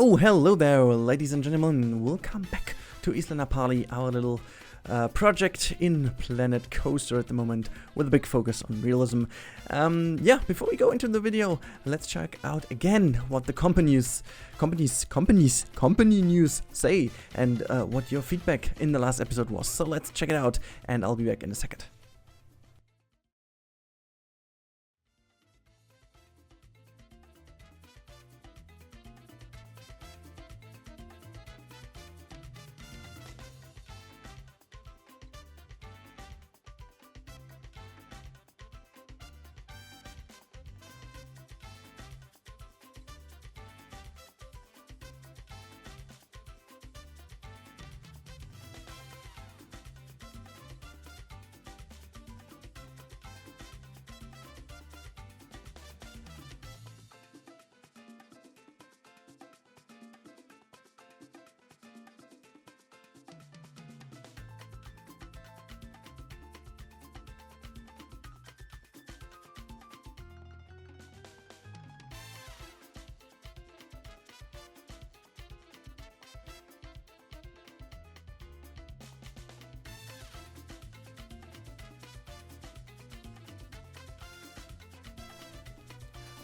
Oh, hello there, ladies and gentlemen. Welcome back to Isla Napali, our little project in Planet Coaster at the moment, with a big focus on realism. Before we go into the video, let's check out again what the company news say and what your feedback in the last episode was. So let's check it out, and I'll be back in a second.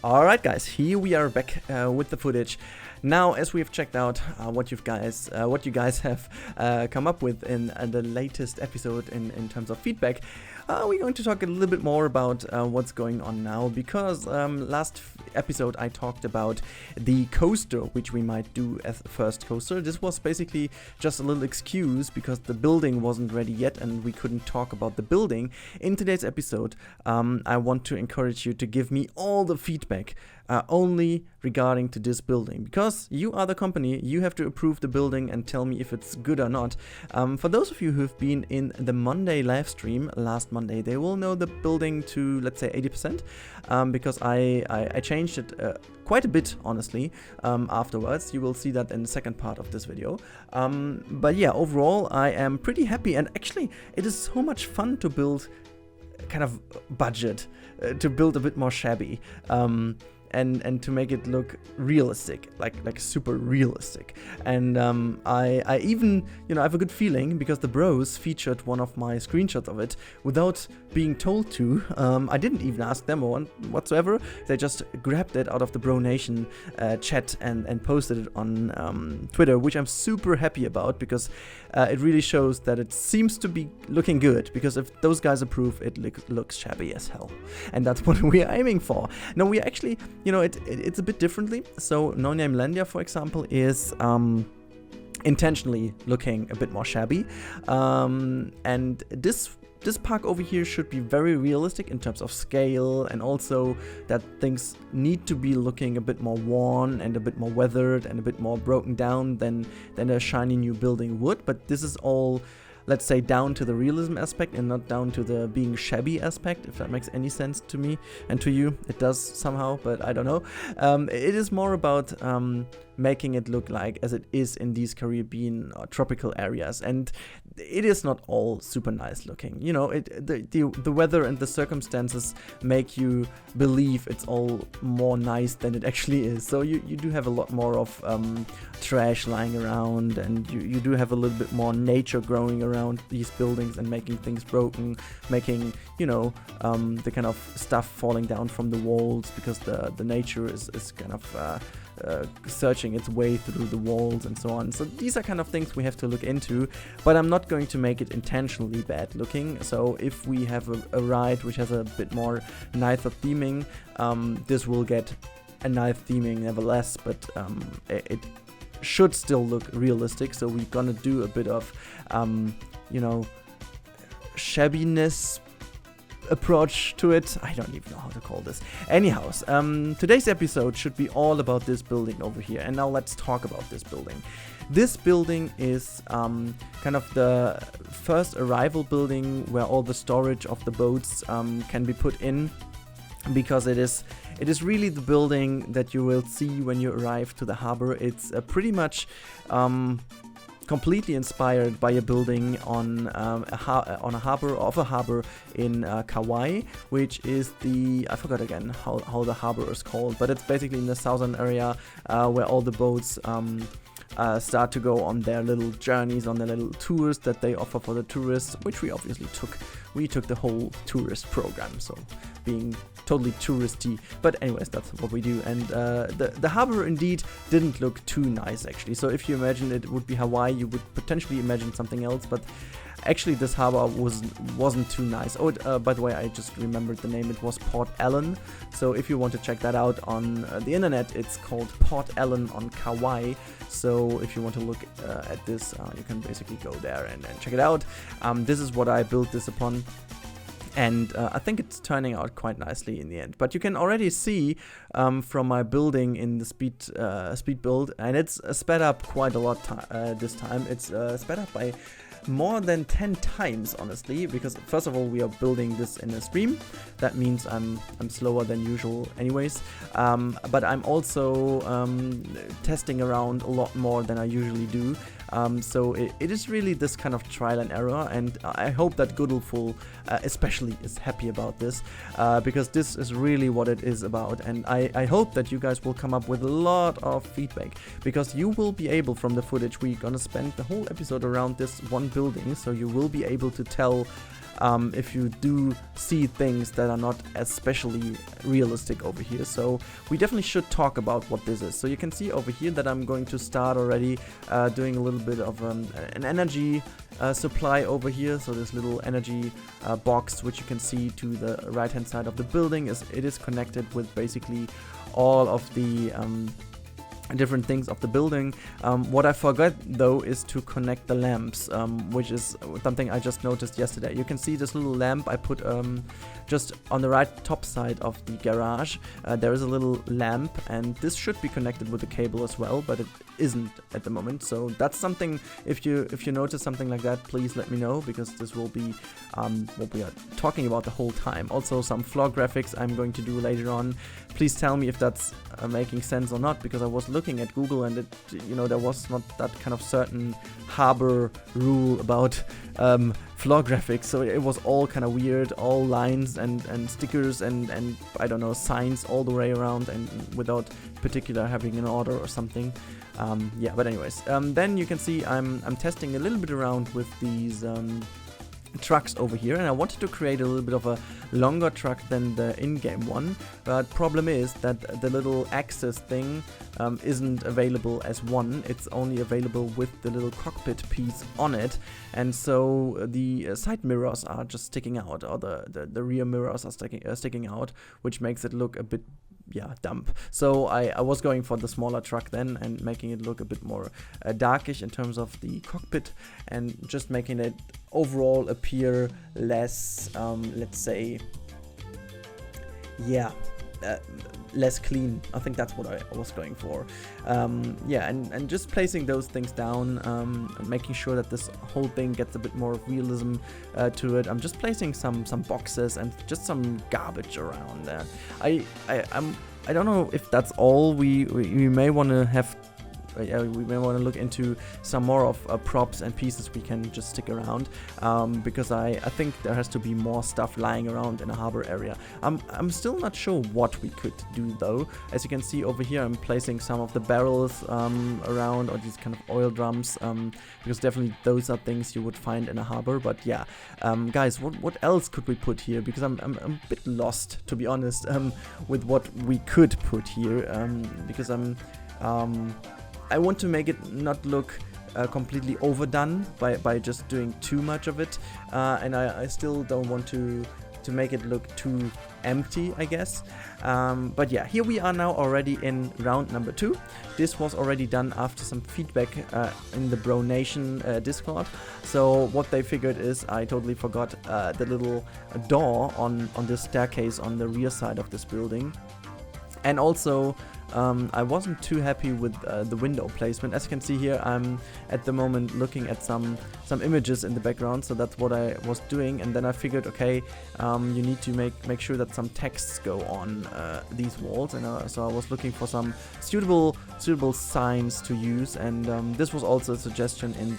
Alright guys, here we are back with the footage. Now, as we have checked out what you guys have come up with in the latest episode in terms of feedback, we're going to talk a little bit more about what's going on now, because last episode I talked about the coaster which we might do as the first coaster. This was basically just a little excuse because the building wasn't ready yet and we couldn't talk about the building. In today's episode, I want to encourage you to give me all the feedback only regarding to this building, because you are the company, you have to approve the building and tell me if it's good or not. For those of you who've been in the Monday live stream last Monday, they will know the building to, let's say, 80%, because I changed it quite a bit, honestly, afterwards. You will see that in the second part of this video. But yeah, overall I am pretty happy, and actually it is so much fun to build kind of budget, to build a bit more shabby. And to make it look realistic, like super realistic. And I even, I have a good feeling, because the bros featured one of my screenshots of it without being told to. I didn't even ask them or whatsoever. They just grabbed it out of the Bro Nation chat and posted it on Twitter, which I'm super happy about, because it really shows that it seems to be looking good, because if those guys approve, it looks shabby as hell. And that's what we are aiming for. Now, we actually, it's a bit differently. So No Name Landia, for example, is intentionally looking a bit more shabby. And this park over here should be very realistic in terms of scale, and also that things need to be looking a bit more worn and a bit more weathered and a bit more broken down than a shiny new building would. But this is all, let's say, down to the realism aspect and not down to the being shabby aspect, if that makes any sense to me and to you. It does somehow, but I don't know. It is more about making it look like as it is in these Caribbean or tropical areas, and it is not all super nice looking. The weather and the circumstances make you believe it's all more nice than it actually is. So you do have a lot more of trash lying around, and you do have a little bit more nature growing around these buildings and making things broken, making the kind of stuff falling down from the walls, because the nature is kind of searching its way through the walls and so on. So these are kind of things we have to look into, but I'm not going to make it intentionally bad looking. So if we have a ride which has a bit more nicer theming, this will get a nice theming nevertheless, but it should still look realistic. So we're gonna do a bit of shabbiness approach to it. I don't even know how to call this. Anyhow, today's episode should be all about this building over here. And now let's talk about this building. This building is kind of the first arrival building where all the storage of the boats can be put in, because it is really the building that you will see when you arrive to the harbor. It's pretty much completely inspired by a building on a harbor in Kauai, which is I forgot again how the harbor is called, but it's basically in the southern area where all the boats start to go on their little journeys, on their little tours that they offer for the tourists, which we obviously took. We took the whole tourist program, so being totally touristy. But anyways, that's what we do. And the harbor indeed didn't look too nice, actually. So if you imagine it would be Hawaii, you would potentially imagine something else, but actually this harbor wasn't too nice. Oh, by the way, I just remembered the name. It was Port Ellen. So if you want to check that out on the internet, it's called Port Ellen on Kauai. So if you want to look at this, you can basically go there and check it out. This is what I built this upon. And I think it's turning out quite nicely in the end. But you can already see from my building in the speed build, and it's sped up quite a lot this time. It's sped up by more than 10 times, honestly, because first of all we are building this in a stream. That means I'm slower than usual anyways, but I'm also testing around a lot more than I usually do. So it is really this kind of trial and error, and I hope that Goodleful especially is happy about this, because this is really what it is about. And I hope that you guys will come up with a lot of feedback, because you will be able, from the footage, we're gonna spend the whole episode around this one building, so you will be able to tell if you do see things that are not especially realistic over here. So we definitely should talk about what this is. So you can see over here that I'm going to start already doing a little bit of an energy supply over here. So this little energy box, which you can see to the right hand side of the building, it is connected with basically all of the different things of the building. What I forgot though is to connect the lamps, which is something I just noticed yesterday. You can see this little lamp I put just on the right top side of the garage. There is a little lamp, and this should be connected with a cable as well, but it isn't at the moment. So that's something, if you notice something like that, please let me know, because this will be what we are talking about the whole time. Also some floor graphics I'm going to do later on. Please tell me if that's making sense or not, because I was looking at Google and there was not that kind of certain harbor rule about floor graphics, so it was all kind of weird, all lines and stickers and I don't know, signs all the way around, and without particular having an order or something. Yeah, but anyways, then you can see I'm testing a little bit around with these trucks over here, and I wanted to create a little bit of a longer truck than the in-game one, but problem is that the little axis thing isn't available as one. It's only available with the little cockpit piece on it, and so the side mirrors are just sticking out, or the rear mirrors are sticking out, which makes it look a bit dumb. So I was going for the smaller truck then, and making it look a bit more darkish in terms of the cockpit, and just making it overall appear less, let's say, less clean. I think that's what I was going for. And just placing those things down, making sure that this whole thing gets a bit more realism to it. I'm just placing some boxes and just some garbage around there. I don't know if that's all. We may want to have. We may want to look into some more of props and pieces we can just stick around, because I think there has to be more stuff lying around in a harbor area. I'm still not sure what we could do though. As you can see over here, I'm placing some of the barrels around, or these kind of oil drums, because definitely those are things you would find in a harbor. But yeah, guys, what else could we put here? Because I'm a bit lost, to be honest, with what we could put here, because I want to make it not look completely overdone by just doing too much of it, and I still don't want to make it look too empty, I guess. But yeah, here we are now already in round number 2. This was already done after some feedback in the Bro Nation Discord. So what they figured is I totally forgot the little door on this staircase on the rear side of this building. And also I wasn't too happy with the window placement. As you can see here, I'm at the moment looking at some images in the background, so that's what I was doing. And then I figured, okay, you need to make sure that some texts go on these walls, and so I was looking for some suitable signs to use, and this was also a suggestion in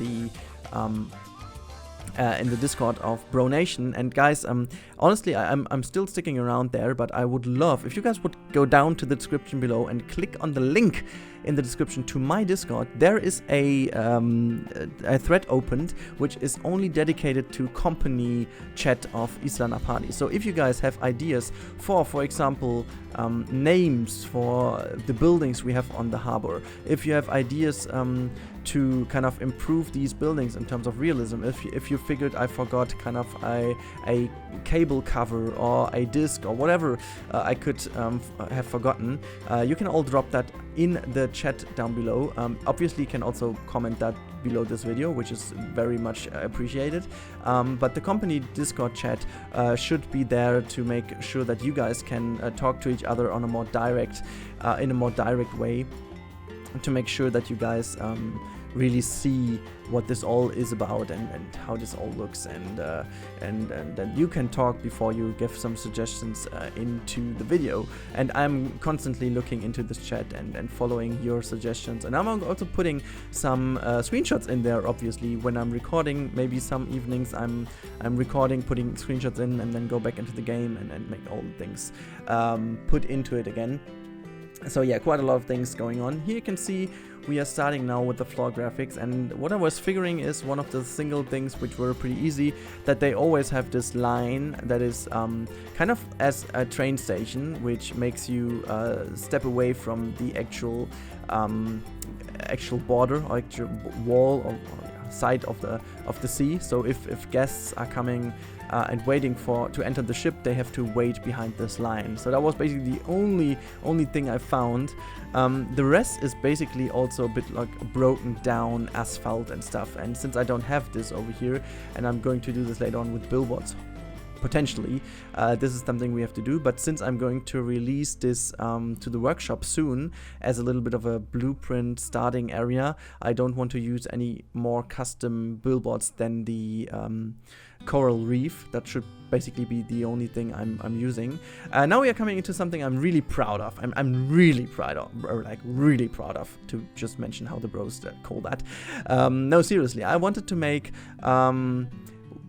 the Discord of Bronation. And guys, honestly, I'm still sticking around there, but I would love if you guys would go down to the description below and click on the link in the description to my Discord. There is a thread opened which is only dedicated to company chat of Isla Napali. So if you guys have ideas for example, names for the buildings we have on the harbor, if you have ideas to kind of improve these buildings in terms of realism, if you figured I forgot kind of a cable cover or a disc or whatever I could have forgotten, you can all drop that in the chat down below. Obviously you can also comment that below this video, which is very much appreciated, but the company Discord chat should be there to make sure that you guys can talk to each other on a more direct in a more direct way, to make sure that you guys really see what this all is about and how this all looks, and then you can talk before you give some suggestions into the video. And I'm constantly looking into this chat and following your suggestions, and I'm also putting some screenshots in there. Obviously, when I'm recording, maybe some evenings I'm recording, putting screenshots in, and then go back into the game and make all the things put into it again. So yeah, quite a lot of things going on. Here you can see we are starting now with the floor graphics, and what I was figuring is one of the single things which were pretty easy, that they always have this line that is kind of as a train station, which makes you step away from the actual border or actual wall or side of the sea. So if guests are coming and waiting to enter the ship, they have to wait behind this line. So that was basically the only thing I found. The rest is basically also a bit like broken down asphalt and stuff, and since I don't have this over here, and I'm going to do this later on with billboards potentially, this is something we have to do. But since I'm going to release this to the workshop soon as a little bit of a blueprint starting area, I don't want to use any more custom billboards than the coral reef. That should basically be the only thing I'm using. Now we are coming into something I'm really proud of. I'm really proud of, or like really proud of, to just mention how the bros call that. No, seriously, I wanted to make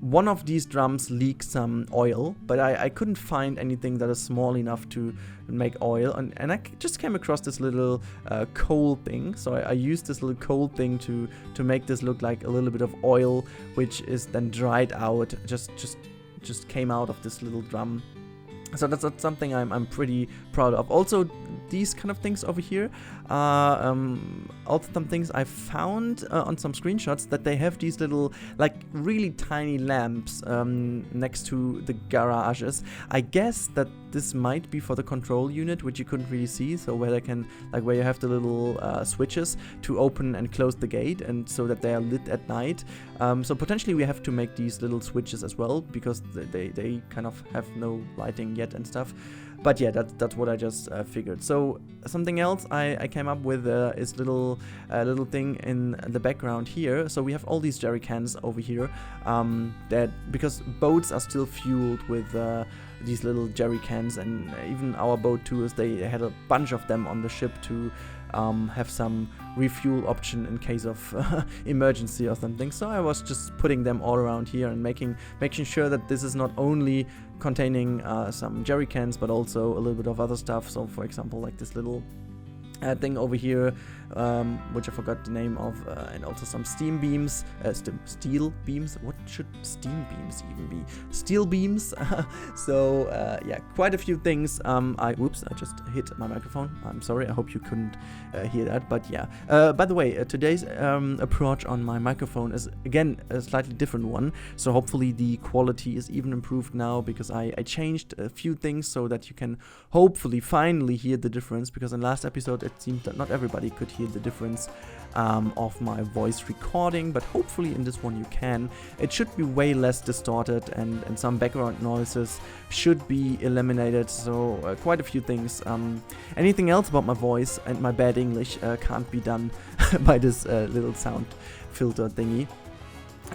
one of these drums leak some oil, but I couldn't find anything that is small enough to make oil, and I just came across this little coal thing. So I used this little coal thing to make this look like a little bit of oil, which is then dried out, just came out of this little drum. So that's something I'm pretty proud of. Also, these kind of things over here are also some things I found on some screenshots, that they have these little, like, really tiny lamps next to the garages. I guess that this might be for the control unit, which you couldn't really see. So where they can, like, where you have the little switches to open and close the gate, and so that they are lit at night. So potentially we have to make these little switches as well, because they kind of have no lighting yet and stuff. But yeah, that's what I just figured. So something else I came up with is little thing in the background here. So we have all these jerry cans over here, that because boats are still fueled with these little jerry cans, and even our boat too, is they had a bunch of them on the ship to have some refuel option in case of emergency or something. So I was just putting them all around here and making sure that this is not only containing some jerry cans, but also a little bit of other stuff. So for example, like this little thing over here, which I forgot the name of, and also some steam beams, steel beams. What should steam beams even be? Steel beams. So yeah, quite a few things. Whoops, I just hit my microphone. I'm sorry. I hope you couldn't hear that. But yeah. By the way, today's approach on my microphone is again a slightly different one. So hopefully the quality is even improved now, because I changed a few things so that you can hopefully finally hear the difference. Because in last episode it seems that not everybody could hear the difference of my voice recording, but hopefully in this one you can. It should be way less distorted, and some background noises should be eliminated, so quite a few things. Anything else about my voice and my bad English can't be done by this little sound filter thingy.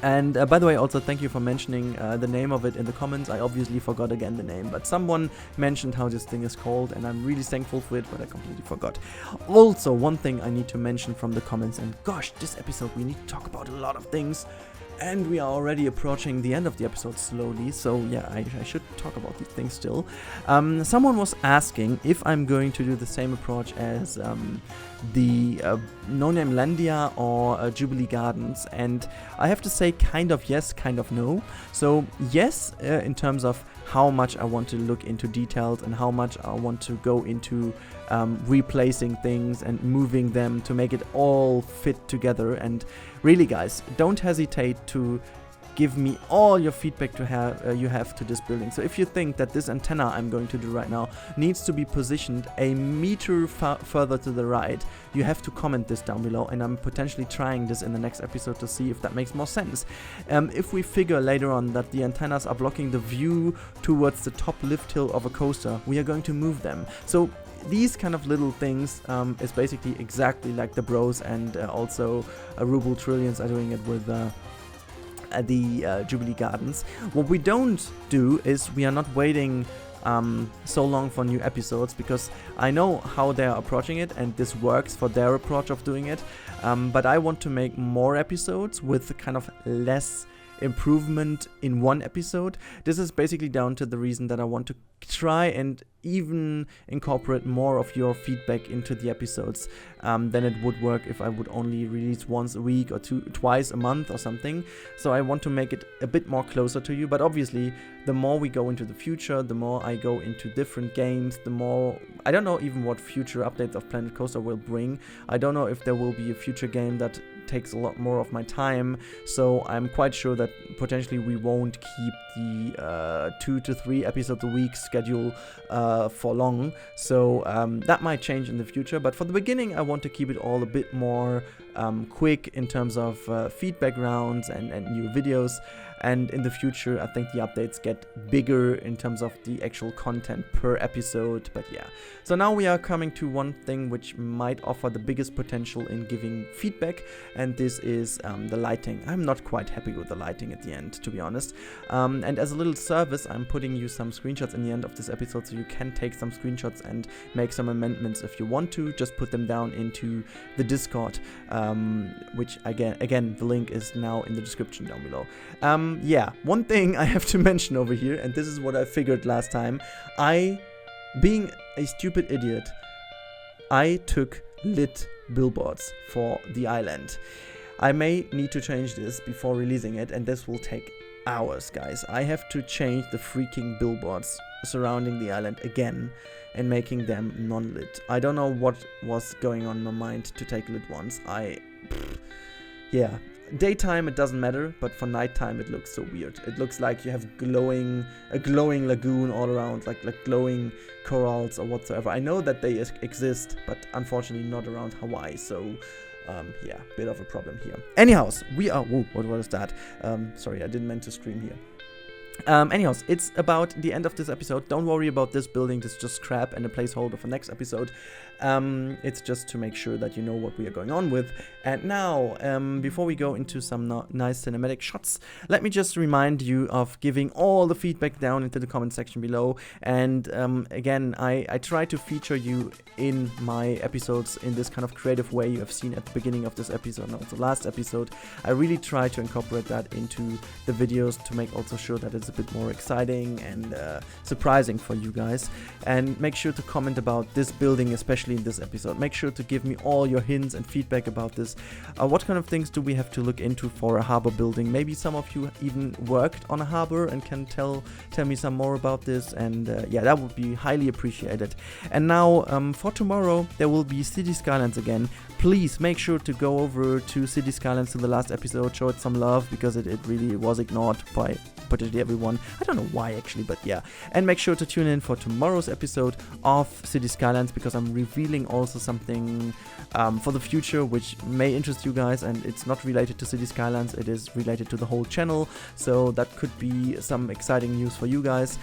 And by the way, also thank you for mentioning the name of it in the comments. I obviously forgot again the name, but someone mentioned how this thing is called, and I'm really thankful for it, but I completely forgot. Also, one thing I need to mention from the comments, and gosh, this episode we need to talk about a lot of things, and we are already approaching the end of the episode slowly, so yeah, I should talk about these things still. Someone was asking if I'm going to do the same approach as the No Name Landia or Jubilee Gardens, and I have to say kind of yes, kind of no. So yes, in terms of how much I want to look into details and how much I want to go into replacing things and moving them to make it all fit together. And really, guys, don't hesitate to give me all your feedback you have to this building. So if you think that this antenna I'm going to do right now needs to be positioned a meter further to the right, you have to comment this down below, and I'm potentially trying this in the next episode to see if that makes more sense. If we figure later on that the antennas are blocking the view towards the top lift hill of a coaster, we are going to move them. So these kind of little things is basically exactly like the bros and also Ruble Trillions are doing it with the Jubilee Gardens. What we don't do is we are not waiting so long for new episodes, because I know how they are approaching it and this works for their approach of doing it, but I want to make more episodes with kind of less improvement in one episode. This is basically down to the reason that I want to try and even incorporate more of your feedback into the episodes than it would work if I would only release once a week or twice a month or something. So I want to make it a bit more closer to you, but obviously the more we go into the future, the more I go into different games, the more I don't know even what future updates of Planet Coaster will bring. I don't know if there will be a future game that takes a lot more of my time, so I'm quite sure that potentially we won't keep the 2 to 3 episodes a week schedule for long, so that might change in the future, but for the beginning I want to keep it all a bit more quick in terms of feedback rounds and new videos. And in the future, I think the updates get bigger in terms of the actual content per episode. But yeah, so now we are coming to one thing which might offer the biggest potential in giving feedback, and this is the lighting. I'm not quite happy with the lighting at the end, to be honest. And as a little service, I'm putting you some screenshots in the end of this episode, so you can take some screenshots and make some amendments if you want to. Just put them down into the Discord, which again, the link is now in the description down below. Yeah, one thing I have to mention over here, and this is what I figured last time. Being a stupid idiot, I took lit billboards for the island. I may need to change this before releasing it, and this will take hours, guys. I have to change the freaking billboards surrounding the island again and making them non-lit. I don't know what was going on in my mind to take lit ones. Yeah. Daytime it doesn't matter, but for nighttime it looks so weird. It looks like you have a glowing lagoon all around, like glowing corals or whatsoever. I know that they exist, but unfortunately not around Hawaii, so yeah, bit of a problem here. Anyhows, we are... Whoa, what was that? Sorry, I didn't mean to scream here. Anyhows, it's about the end of this episode. Don't worry about this building, this is just crap and a placeholder for next episode. It's just to make sure that you know what we are going on with. And now, before we go into some nice cinematic shots, let me just remind you of giving all the feedback down into the comment section below. And again, I try to feature you in my episodes in this kind of creative way you have seen at the beginning of this episode and also last episode. I really try to incorporate that into the videos to make also sure that it's a bit more exciting and surprising for you guys. And make sure to comment about this building, especially in this episode. Make sure to give me all your hints and feedback about this. What kind of things do we have to look into for a harbor building? Maybe some of you even worked on a harbor and can tell me some more about this, and yeah, that would be highly appreciated. And now for tomorrow there will be City Skylines again. Please make sure to go over to City Skylines to the last episode, show it some love, because it really was ignored by potentially everyone. I don't know why actually, but yeah. And make sure to tune in for tomorrow's episode of City Skylines, because I'm revealing also something for the future which may interest you guys, and it's not related to City Skylines, it is related to the whole channel, so that could be some exciting news for you guys.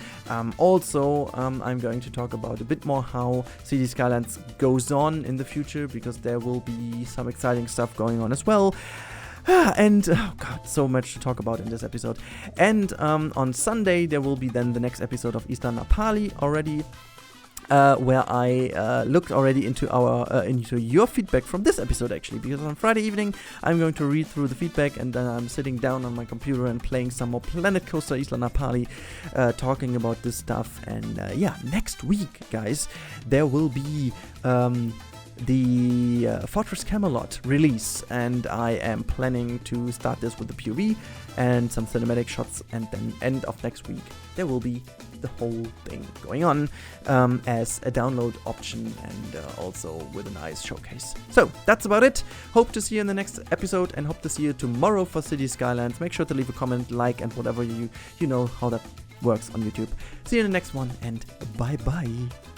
Also, I'm going to talk about a bit more how City Skylines goes on in the future, because there will be some exciting stuff going on as well. And oh god, so much to talk about in this episode. And on Sunday there will be then the next episode of Isla Napali already, where I looked already into your feedback from this episode actually, because on Friday evening I'm going to read through the feedback, and then I'm sitting down on my computer and playing some more Planet Coaster Isla Napali, talking about this stuff. And yeah, next week, guys, there will be the Fortress Camelot release, and I am planning to start this with the POV and some cinematic shots, and then end of next week there will be the whole thing going on as a download option, and also with a nice showcase. So that's about it. Hope to see you in the next episode, and hope to see you tomorrow for City Skylines. Make sure to leave a comment, like, and whatever you know how that works on YouTube. See you in the next one, and bye bye.